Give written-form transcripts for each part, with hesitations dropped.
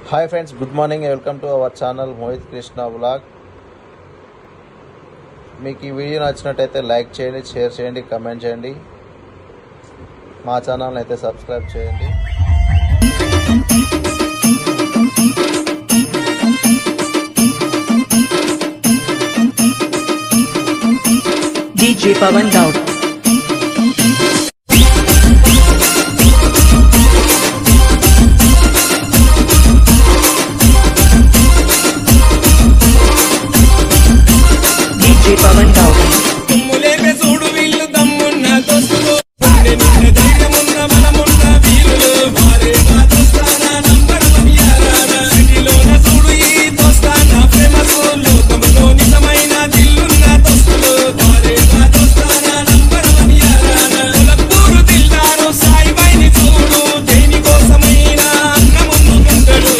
Hi friends, good morning. Welcome to our channel Mohit Krishna vlog. మీకు ఈ video నచ్చినట్టయితే like చేయండి, షేర్ చేయండి, కమెంట్ చేయండి. మా ఛానల్ని అయితే సబ్స్క్రైబ్ చేయండి. DJ Pawan Daud. DJ Pawan Daud. తుమ్ములేపే చూడు వీళ్ళు దమ్మున్న దోస్తులు గుండె నిండా ధైర్యమున్న మనమున్న వీరులు వారే మా దోస్తానా నంబర్ వన్ యారానా సిటీలోన చూడు ఈ దోస్తానా ఫేమస్ లోకంలో నిజమైన దిల్లున్న దోస్తులు వారే మా దోస్తానా నంబర్ వన్ యారానా కులపూరు దిల్దారు సాయిబాయిని చూడు దేనికోసమైనా అన్న ముందుకుంటాడు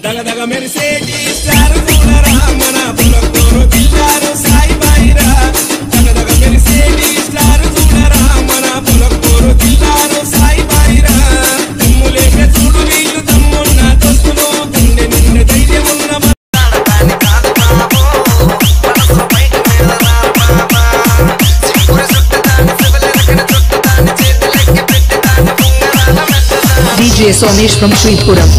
దగదగ మెరిసేటి స్టార్ చూడరా మన కులపూరు దిల్దారు సాయిబాయిరా దగదగ మెరిసేటి స్టార్ చూడరా మన కులపూరు దిల్దారు సాయిబాయిరా తుమ్ములేకే చూడు వీళ్ళు దమ్మున్న దోస్తులు గుండె నిండా ధైర్యమున్న DJ Somesh from Sripuram.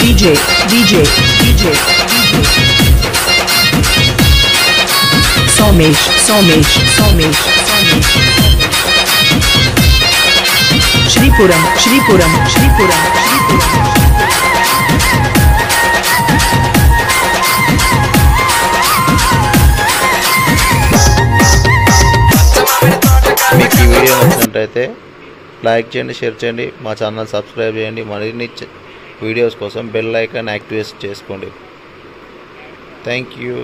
DJ Somesh Sripuram. మీకు ఈ వీడియో నచ్చినట్టయితే లైక్ చేయండి, షేర్ చేయండి, మా ఛానల్ సబ్స్క్రైబ్ చేయండి. మరిన్ని వీడియోస్ కోసం బెల్ ఐకాన్ యాక్టివేట్ చేసుకోండి. Thank you.